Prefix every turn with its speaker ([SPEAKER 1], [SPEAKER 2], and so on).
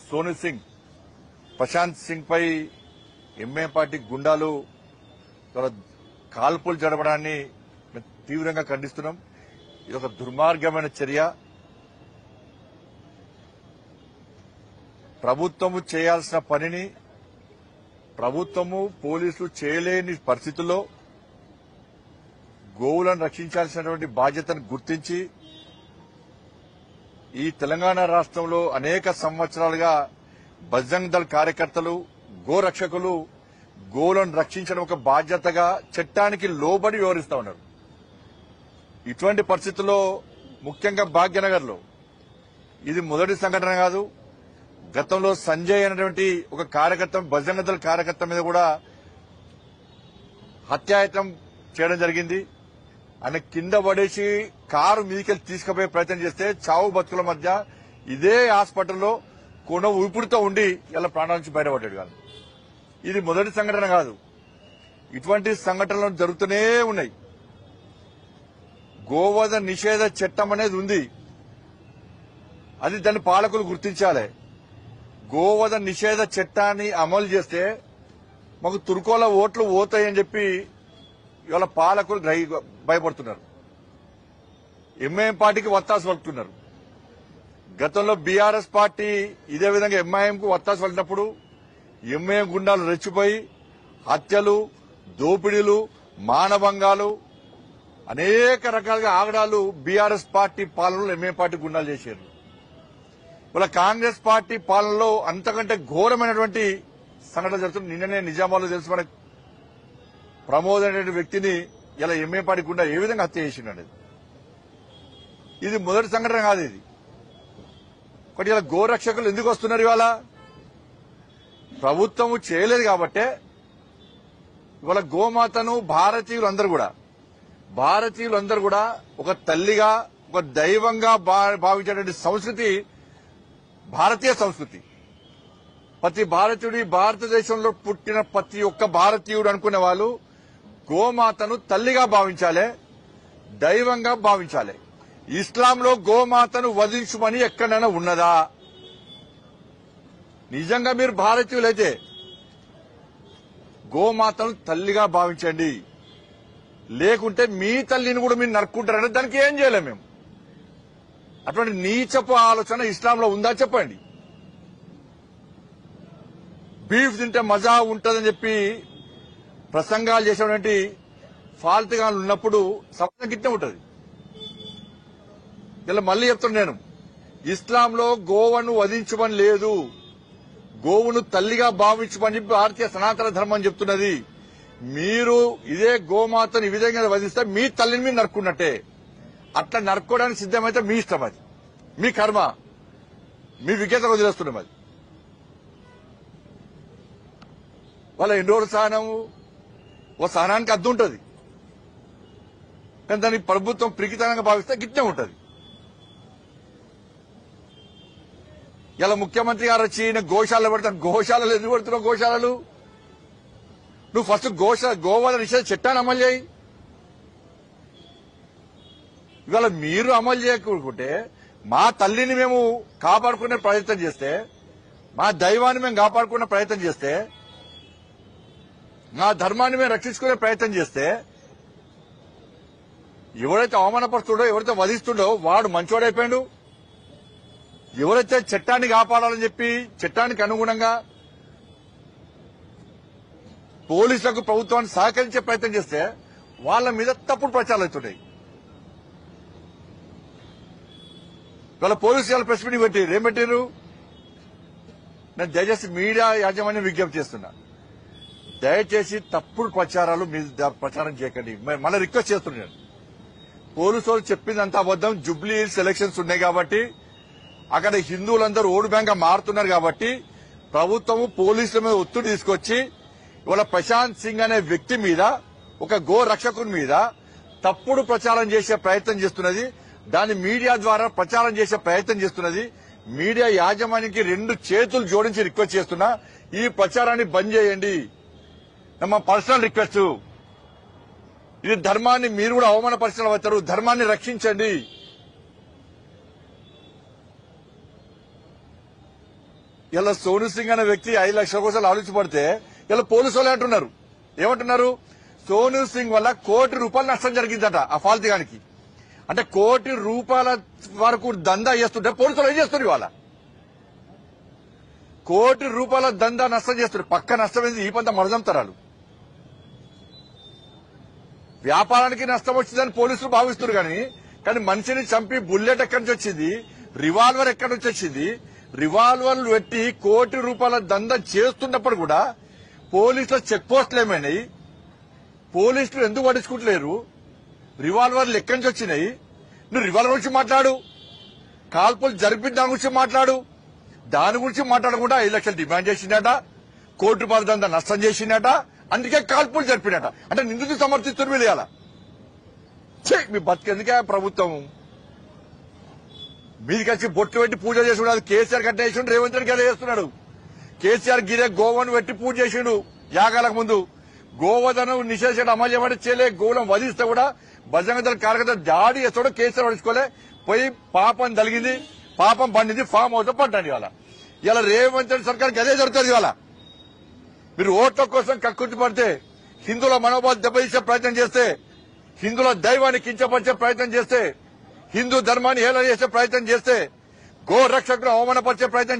[SPEAKER 1] సోను సింగ్ ప్రశాంత్ సింగ్ పై MIM party గుండాలు కాల్పులు జరపడాన్ని తీవ్రంగా ఖండిస్తున్నాం. ఇది ఒక దుర్మార్గమైన చర్య. ప్రభుత్వము చేయాల్సిన పనిని ప్రభుత్వము పోలీసులు చేయలేని పరిస్థితుల్లో గోవులను రక్షించాల్సినటువంటి బాధ్యతను గుర్తించి ఈ తెలంగాణ రాష్ట్రంలో అనేక సంవత్సరాలుగా బజరంగ్ దళ్ కార్యకర్తలు గోరక్షకులు గోవులను రక్షించడం ఒక బాధ్యతగా చట్టానికి లోబడి వ్యవహరిస్తా ఉన్నారు. ఇటువంటి పరిస్థితుల్లో ముఖ్యంగా భాగ్యనగర్ లో ఇది మొదటి సంఘటన కాదు. గతంలో సంజయ్ అనేటువంటి ఒక కార్యకర్త బజరంగ్ దళ్ కార్యకర్త మీద కూడా హత్యాయత్నం చేయడం జరిగింది. ఆయన కింద పడేసి కారు మీదికెళ్లి తీసుకుపోయే ప్రయత్నం చేస్తే చావు బతుకుల మధ్య ఇదే హాస్పిటల్లో కొన ఊపిరితో ఉండి ఇలా ప్రాణాల నుంచి బయటపడ్డాడు. కాదు ఇది మొదటి సంఘటన కాదు. ఇటువంటి సంఘటనలు జరుగుతూనే ఉన్నాయి. గోవధ నిషేధ చట్టం అనేది ఉంది. అది దాన్ని పాలకులు గుర్తించాలి. గోవధ నిషేధ చట్టాన్ని అమలు చేస్తే మాకు తుర్కోల ఓట్లు పోతాయని చెప్పి ఇవాళ పాలకులు భయపడుతున్నారు. ఎంఐఎం పార్టీకి వత్తాసు పలుకుతున్నారు. గతంలో బీఆర్ఎస్ పార్టీ ఇదే విధంగా ఎంఐఎంకు వత్తాసు పలికినప్పుడు ఎంఐఎం గుండాలు రెచ్చిపోయి హత్యలు, దోపిడీలు, మానభంగాలు, అనేక రకాలుగా ఆగడాలు బీఆర్ఎస్ పార్టీ పాలనలో ఎంఐఎం పార్టీ గుండాలు చేశారు. ఇలా కాంగ్రెస్ పార్టీ పాలనలో అంతకంటే ఘోరమైనటువంటి సంఘటన జరుగుతుంది. నిన్ననే నిజామాబాద్లో తెలుసు మనకు ప్రమోద్ అనే వ్యక్తిని ఇలా ఎంఐఎం పార్టీ గుండా ఏ విధంగా హత్య చేసిండు. ఇది మొదటి సంఘటన కాదు. ఇది ఒకటి. ఇలా గోరక్షకులు ఎందుకు వస్తున్నారు? ఇవాళ ప్రభుత్వము చేయలేదు కాబట్టే ఇవాళ గోమాతను భారతీయులందరూ కూడా ఒక తల్లిగా, ఒక దైవంగా భావించేటువంటి సంస్కృతి భారతీయ సంస్కృతి. ప్రతి భారతీయుడి, భారతదేశంలో పుట్టిన ప్రతి ఒక్క భారతీయుడు అనుకునే వాళ్ళు గోమాతను తల్లిగా భావించాలి, దైవంగా భావించాలి. ఇస్లాంలో గోమాతను వధించుమని ఎక్కడైనా ఉన్నదా? నిజంగా మీరు భారతీయులైతే గోమాతను తల్లిగా భావించండి. లేకుంటే మీ తల్లిని కూడా మీరు నరుక్కుంటారంటే దానికి ఏం చేయలేం మేము. అటువంటి నీచపు ఆలోచన ఇస్లాంలో ఉందా చెప్పండి. బీఫ్ తింటే మజా ఉంటుందని చెప్పి ప్రసంగాలు చేసేటువంటి ఫాల్తుగా ఉన్నప్పుడు సమాజం గిట్టే ఉంటుంది. ఇలా మళ్ళీ చెప్తున్నా నేను, ఇస్లాంలో గోవును వధించమని లేదు, గోవును తల్లిగా భావించమని భారతీయ సనాతన ధర్మం చెప్తున్నది. మీరు ఇదే గోమాతను ఈ విధంగా వధిస్తే మీ తల్లిని మీరు నరుక్కున్నట్టే. అట్లా నరుక్కోవడానికి సిద్దమైతే మీ ఇష్టం, అది మీ కర్మ, మీ విజ్ఞత వదిలేస్తున్నాం. అది వాళ్ళ ఎన్ని రోజుల సహనము, ఓ సహనానికి అద్దు ఉంటుంది. కానీ దాన్ని ప్రభుత్వం పిరికితనంగా భావిస్తే గిట్టే ఉంటుంది. ఇలా ముఖ్యమంత్రి గారు వచ్చి గోశాలలో పెడతాను. గోశాలలు ఎందుకు పెడుతున్నావు? గోశాలలు నువ్వు ఫస్ట్ గోవధ నిషేధ చట్టాన్ని అమలు చేయి. ఇవాళ మీరు అమలు చేయకుంటే మా తల్లిని మేము కాపాడుకునే ప్రయత్నం చేస్తే, మా దైవాన్ని మేము కాపాడుకునే ప్రయత్నం చేస్తే, నా ధర్మాన్ని మేము రక్షించుకునే ప్రయత్నం చేస్తే, ఎవరైతే అవమానపరుస్తుండో, ఎవరైతే వధిస్తుండో వాడు మంచోడైపోయాడు. ఎవరైతే చట్టాన్ని కాపాడాలని చెప్పి చట్టానికి అనుగుణంగా పోలీసులకు, ప్రభుత్వాన్ని సహకరించే ప్రయత్నం చేస్తే వాళ్ళ మీద తప్పుడు ప్రచారాలు అవుతున్నాయి. వాళ్ళ పోలీసు వాళ్ళ ప్రెస్ మీటింగ్ పెట్టారు. ఏం పెట్టారు? నేను దయచేసి మీడియా యాజమాన్యం విజ్ఞప్తి చేస్తున్నా, దయచేసి తప్పుడు ప్రచారాలు మీరు ప్రచారం చేయకండి. మళ్ళీ రిక్వెస్ట్ చేస్తున్నాను. పోలీసు వాళ్ళు చెప్పిందంతా అబద్దం. జూబ్లీ హిల్స్ ఎలక్షన్స్ ఉన్నాయి కాబట్టి అక్కడ హిందువులందరూ ఓటు బ్యాంక్ గా మారుతున్నారు కాబట్టి ప్రభుత్వము పోలీసుల మీద ఒత్తిడి తీసుకొచ్చి ఇవాళ ప్రశాంత్ సింగ్ అనే వ్యక్తి మీద, ఒక గో రక్షకుని మీద తప్పుడు ప్రచారం చేసే ప్రయత్నం చేస్తున్నది. దాన్ని మీడియా ద్వారా ప్రచారం చేసే ప్రయత్నం చేస్తున్నది. మీడియా యాజమాన్యానికి 2 చేతులు జోడించి రిక్వెస్ట్ చేస్తున్నా, ఈ ప్రచారాన్ని బంద్ చేయండి. మా పర్సనల్ రిక్వెస్ట్. ఇది ధర్మాన్ని మీరు కూడా అవమానపరిచిన అవుతారు. ధర్మాన్ని రక్షించండి. ఇలా సోను సింగ్ అనే వ్యక్తి 5 లక్షల కోసం ఆలోచించబడితే ఇలా పోలీసు వాళ్ళు అంటున్నారు, ఏమంటున్నారు? సోను సింగ్ వల్ల ₹1 కోటి నష్టం జరిగిందట ఆ ఫాల్తిగానికి. అంటే ₹1 కోటి వరకు దందా చేస్తుంటే పోలీసులు ఏం చేస్తున్నారు? ఇవాళ ₹1 కోటి దందా నష్టం చేస్తున్నారు. పక్క నష్టం ఏంది? ఈ పంత మరదంతరాలు. వ్యాపారానికి నష్టం వచ్చిందని పోలీసులు భావిస్తున్నారు కానీ మనిషిని చంపి బుల్లెట్ ఎక్కడి నుంచి వచ్చింది, రివాల్వర్ ఎక్కడి నుంచి వచ్చింది, రివాల్వర్లు పెట్టి ₹1 కోటి దందా చేస్తున్నప్పుడు కూడా పోలీసుల చెక్ పోస్టులు ఏమైనాయి? పోలీసులు ఎందుకు పట్టించుకుంటలేరు? రివాల్వర్లు ఎక్కడి నుంచి వచ్చినాయి? నువ్వు రివాల్వర్ గురించి మాట్లాడు, కాల్పులు జరిపిన దాని గురించి మాట్లాడు. దాని గురించి మాట్లాడకుండా 5 లక్షలు డిమాండ్ చేసిందట, ₹1 కోటి దందా నష్టం చేసిందట, అందుకే కాల్పులు జరిపినట. అంటే నిందితులు సమర్థిస్తున్నారు వీళ్ళు. ఇలా మీ బతికెందుకే ప్రభుత్వం? మీదికి వచ్చి బొట్లు పెట్టి పూజ చేసుకున్నాడు. కేసీఆర్ కట్టేసిండు, రేవంత్ రెడ్డి గదే చేస్తున్నాడు. కేసీఆర్ గిరే గోవను పెట్టి పూజ చేసిండు యాగాలకు ముందు. గోవధను నిషేధించడం అమలు చేయబడి చేయలే. గోవులను వధిస్తే కూడా బజరంగ దళ కార్యకర్త దాడి చేస్తాడు. కేసీఆర్ పడుచుకోలే. పోయి పాపం తలిగింది, పాపం పండింది, ఫామ్ హౌస్ పడ్డాడు. ఇలా రేవంత్ రెడ్డి సర్కార్కి అదే జరుగుతుంది. ఇవాళ మీరు ఓట్ల కోసం కక్కుర్తి పడితే, హిందువుల మనోభావాలు దెబ్బతీసే ప్రయత్నం చేస్తే, హిందువుల దైవాన్ని కించపరిచే ప్రయత్నం చేస్తే, హిందూ ధర్మాన్ని హేళన చేసే ప్రయత్నం చేస్తే, గో రక్షకులను అవమానపరిచే ప్రయత్నం